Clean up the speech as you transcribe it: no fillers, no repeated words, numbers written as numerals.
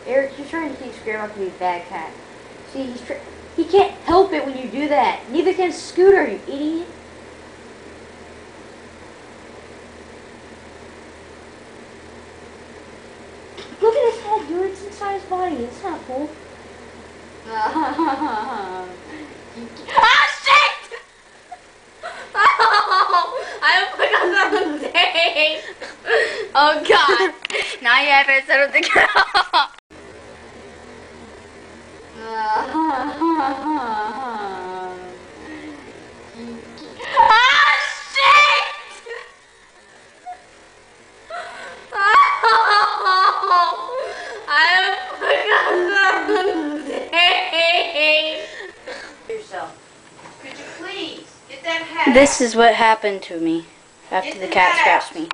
Eric, you're trying to teach Grandma to be a bad cat. See, he can't help it when you do that. Neither can Scooter, you idiot. Look at his head, dude. It's inside his body. It's not cool. Ah, shit! Oh, I forgot something. Oh, God. Now you have to settle the cow. Ah, shit! I forgot something. Yourself. Could you please get that hat? This is what happened to me after the cat scratched me.